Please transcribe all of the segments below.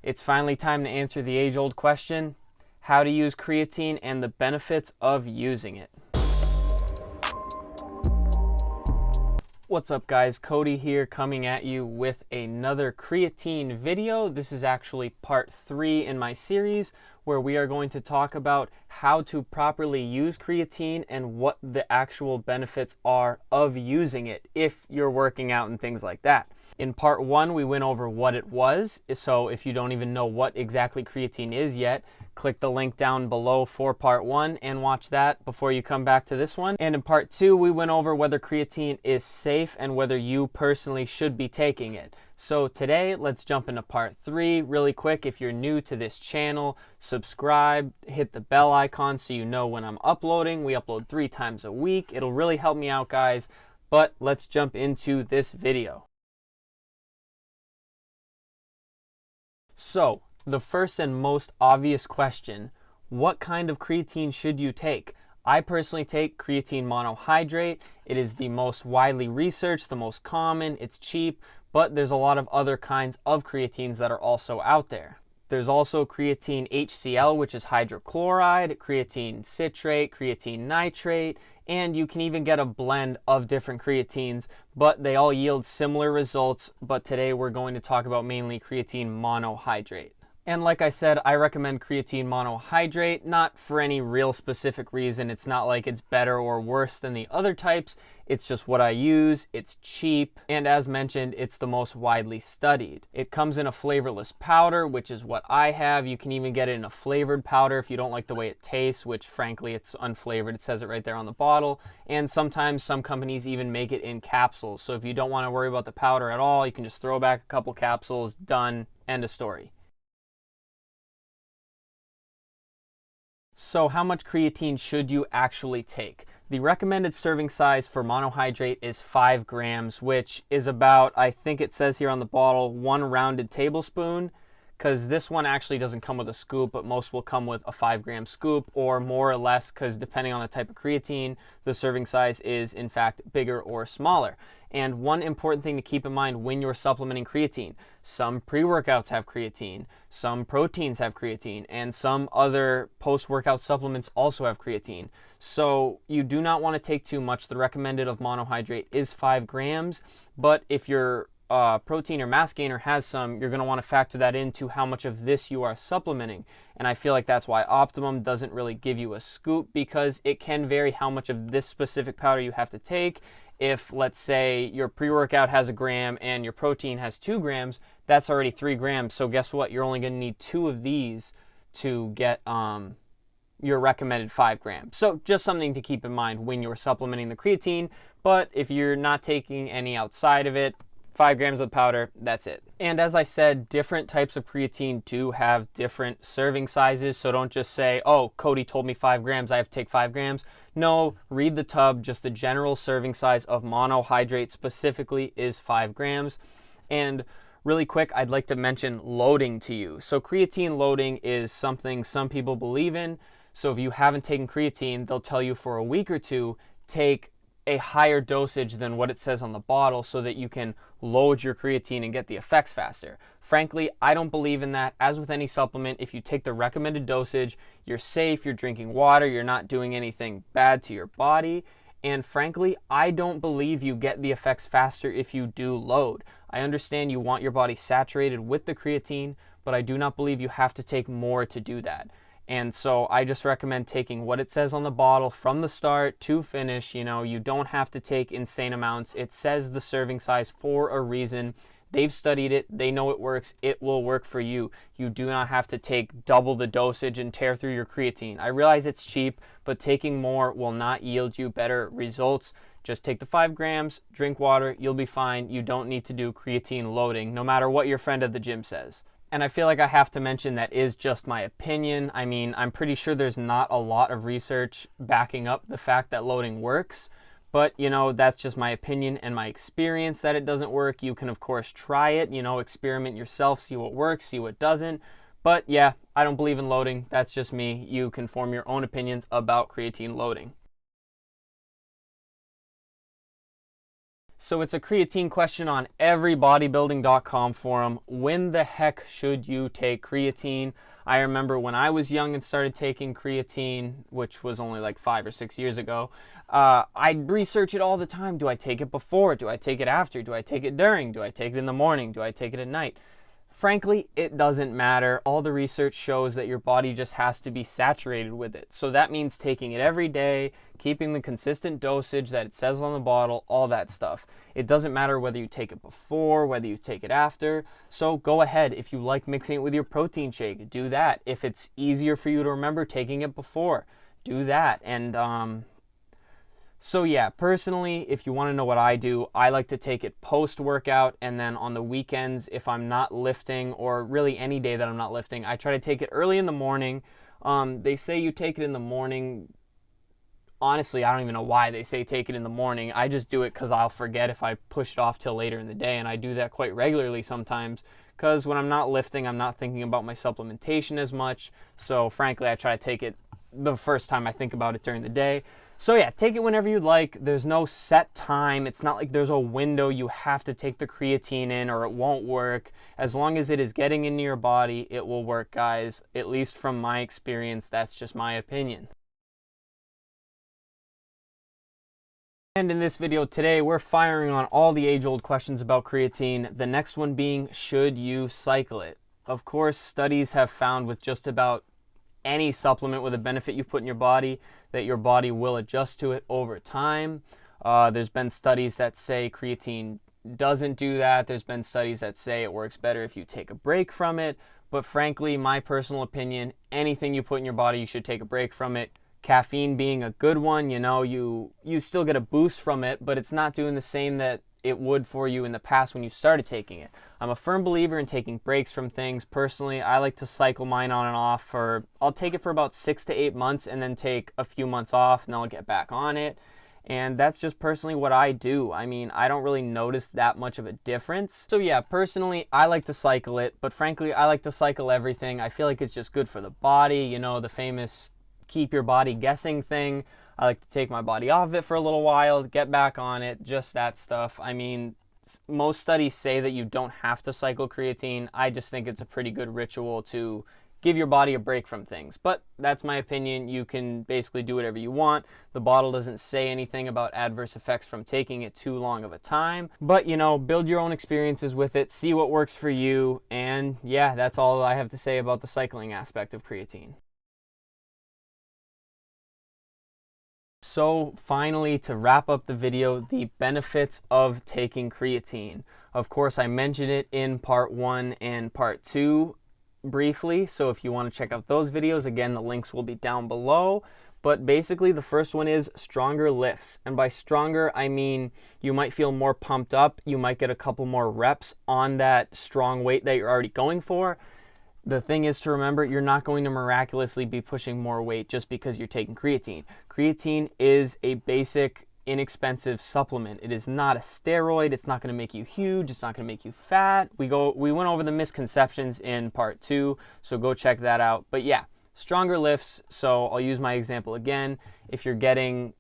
It's finally time to answer the age-old question, how to use creatine and the benefits of using it. What's up guys, Cody here coming at you with another creatine video. This is actually part 3 in my series where we are going to talk about how to properly use creatine and what the actual benefits are of using it if you're working out and things like that. In part 1, we went over what it was, so if you don't even know what exactly creatine is yet, click the link down below for part 1 and watch that before you come back to this one. And in part 2, we went over whether creatine is safe and whether you personally should be taking it. So today, let's jump into part 3 really quick. If you're new to this channel, subscribe, hit the bell icon so you know when I'm uploading. We upload 3 times a week. It'll really help me out, guys. But let's jump into this video. So, the first and most obvious question, what kind of creatine should you take? I personally take creatine monohydrate. It is the most widely researched, the most common, it's cheap, but there's a lot of other kinds of creatines that are also out there. There's also creatine HCl, which is hydrochloride, creatine citrate, creatine nitrate, and you can even get a blend of different creatines, but they all yield similar results. But today we're going to talk about mainly creatine monohydrate. And like I said, I recommend creatine monohydrate, not for any real specific reason. It's not like it's better or worse than the other types. It's just what I use, it's cheap, and as mentioned, it's the most widely studied. It comes in a flavorless powder, which is what I have. You can even get it in a flavored powder if you don't like the way it tastes, which frankly, it's unflavored. It says it right there on the bottle. And sometimes some companies even make it in capsules. So if you don't want to worry about the powder at all, you can just throw back a couple capsules, done, end of story. So how much creatine should you actually take? The recommended serving size for monohydrate is 5 grams, which is about, I think it says here on the bottle, 1 rounded tablespoon, because this one actually doesn't come with a scoop, but most will come with a 5-gram scoop or more or less, because depending on the type of creatine, the serving size is in fact bigger or smaller. And one important thing to keep in mind when you're supplementing creatine, some pre-workouts have creatine, some proteins have creatine, and some other post-workout supplements also have creatine. So you do not want to take too much. The recommended of monohydrate is 5 grams, but if your protein or mass gainer has some, you're going to want to factor that into how much of this you are supplementing. And I feel like that's why Optimum doesn't really give you a scoop, because it can vary how much of this specific powder you have to take. If, let's say, your pre-workout has 1 gram and your protein has 2 grams, that's already 3 grams. So guess what? You're only going to need 2 of these to get your recommended 5 grams. So just something to keep in mind when you're supplementing the creatine. But if you're not taking any outside of it, 5 grams of powder, that's it. And as I said, different types of creatine do have different serving sizes. So don't just say, oh, Cody told me 5 grams, I have to take 5 grams. No, read the tub. Just the general serving size of monohydrate specifically is 5 grams. And really quick, I'd like to mention loading to you. So creatine loading is something some people believe in. So if you haven't taken creatine, they'll tell you for a week or 2, take a higher dosage than what it says on the bottle so that you can load your creatine and get the effects faster. Frankly, I don't believe in that. As with any supplement, if you take the recommended dosage, you're safe, you're drinking water, you're not doing anything bad to your body. And frankly, I don't believe you get the effects faster if you do load. I understand you want your body saturated with the creatine, but I do not believe you have to take more to do that. And so I just recommend taking what it says on the bottle from the start to finish. You know, you don't have to take insane amounts. It says the serving size for a reason. They've studied it. They know it works. It will work for you. You do not have to take double the dosage and tear through your creatine. I realize it's cheap, but taking more will not yield you better results. Just take the 5 grams, drink water, you'll be fine. You don't need to do creatine loading, no matter what your friend at the gym says. And I feel like I have to mention that is just my opinion. I mean, I'm pretty sure there's not a lot of research backing up the fact that loading works. But, you know, that's just my opinion and my experience that it doesn't work. You can, of course, try it, you know, experiment yourself, see what works, see what doesn't. But yeah, I don't believe in loading. That's just me. You can form your own opinions about creatine loading. So it's a creatine question on every bodybuilding.com forum. When the heck should you take creatine? I remember when I was young and started taking creatine, which was only like 5 or 6 years ago, I'd research it all the time. Do I take it before? Do I take it after? Do I take it during? Do I take it in the morning? Do I take it at night? Frankly, it doesn't matter. All the research shows that your body just has to be saturated with it. So that means taking it every day, keeping the consistent dosage that it says on the bottle, all that stuff. It doesn't matter whether you take it before, whether you take it after. So go ahead. If you like mixing it with your protein shake, do that. If it's easier for you to remember taking it before, do that. And so yeah, personally, if you want to know what I do, I like to take it post-workout, and then on the weekends, if I'm not lifting, or really any day that I'm not lifting, I try to take it early in the morning. They say you take it in the morning. Honestly, I don't even know why they say take it in the morning. I just do it because I'll forget if I push it off till later in the day, and I do that quite regularly sometimes because when I'm not lifting, I'm not thinking about my supplementation as much. So frankly, I try to take it the first time I think about it during the day. So yeah, take it whenever you'd like. There's no set time. It's not like there's a window you have to take the creatine in or it won't work. As long as it is getting into your body, it will work, guys. At least from my experience, that's just my opinion. And in this video today, we're firing on all the age-old questions about creatine. The next one being, should you cycle it? Of course, studies have found with just about any supplement with a benefit you put in your body that your body will adjust to it over time. There's been studies that say creatine doesn't do that. There's been studies that say it works better if you take a break from it. But frankly, my personal opinion, anything you put in your body, you should take a break from it. Caffeine being a good one, you know, you still get a boost from it, but it's not doing the same that it would for you in the past when you started taking it. I'm a firm believer in taking breaks from things. Personally, I like to cycle mine on and off I'll take it for about 6 to 8 months and then take a few months off and then I'll get back on it. And that's just personally what I do. I mean, I don't really notice that much of a difference. So yeah, personally, I like to cycle it, but frankly, I like to cycle everything. I feel like it's just good for the body, you know, the famous keep your body guessing thing. I like to take my body off of it for a little while, get back on it, just that stuff. I mean, most studies say that you don't have to cycle creatine. I just think it's a pretty good ritual to give your body a break from things. But that's my opinion. You can basically do whatever you want. The bottle doesn't say anything about adverse effects from taking it too long of a time. But, you know, build your own experiences with it, see what works for you. And yeah, that's all I have to say about the cycling aspect of creatine. So finally, to wrap up the video, the benefits of taking creatine. Of course, I mentioned it in part 1 and part 2 briefly. So if you want to check out those videos, again, the links will be down below. But basically, the first one is stronger lifts. And by stronger, I mean you might feel more pumped up. You might get a couple more reps on that strong weight that you're already going for. The thing is to remember, you're not going to miraculously be pushing more weight just because you're taking creatine. Creatine is a basic, inexpensive supplement. It is not a steroid. It's not going to make you huge. It's not going to make you fat. We went over the misconceptions in part 2, so go check that out. But yeah, stronger lifts. So I'll use my example again. If you're getting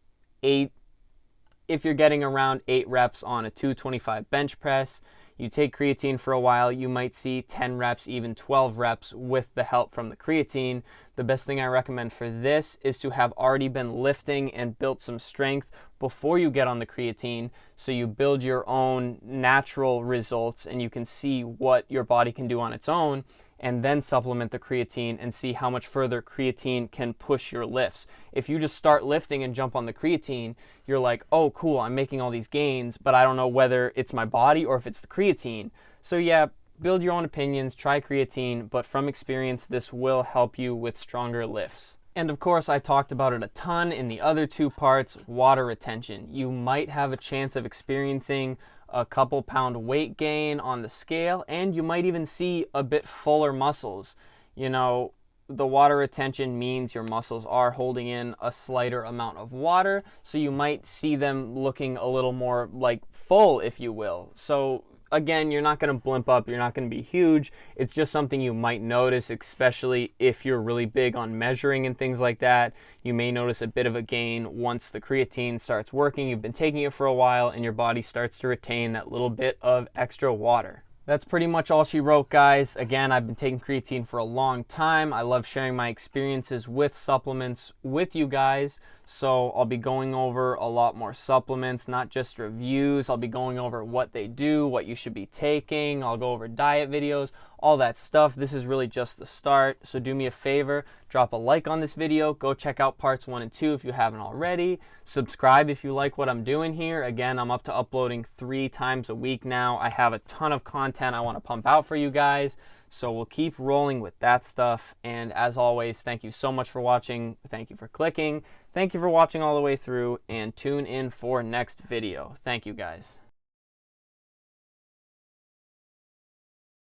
around 8 reps on a 225 bench press, you take creatine for a while, you might see 10 reps, even 12 reps with the help from the creatine. The best thing I recommend for this is to have already been lifting and built some strength before you get on the creatine, so you build your own natural results and you can see what your body can do on its own, and then supplement the creatine and see how much further creatine can push your lifts. If you just start lifting and jump on the creatine, you're like, oh cool, I'm making all these gains, but I don't know whether it's my body or if it's the creatine. So yeah, build your own opinions, try creatine, but from experience, this will help you with stronger lifts. And of course, I talked about it a ton in the other 2 parts, water retention. You might have a chance of experiencing a couple pound weight gain on the scale, and you might even see a bit fuller muscles. You know, the water retention means your muscles are holding in a slighter amount of water, so you might see them looking a little more like full, if you will. So again, you're not going to blimp up, you're not going to be huge. It's just something you might notice, especially if you're really big on measuring and things like that. You may notice a bit of a gain once the creatine starts working. You've been taking it for a while and your body starts to retain that little bit of extra water. That's pretty much all she wrote, guys. Again, I've been taking creatine for a long time. I love sharing my experiences with supplements with you guys. So I'll be going over a lot more supplements, not just reviews. I'll be going over what they do, what you should be taking. I'll go over diet videos, all that stuff. This is really just the start. So do me a favor, drop a like on this video. Go check out parts 1 and 2 if you haven't already. Subscribe if you like what I'm doing here. Again, I'm up to uploading 3 times a week now. I have a ton of content I want to pump out for you guys. So we'll keep rolling with that stuff. And as always, thank you so much for watching. Thank you for clicking. Thank you for watching all the way through, and tune in for next video. Thank you, guys.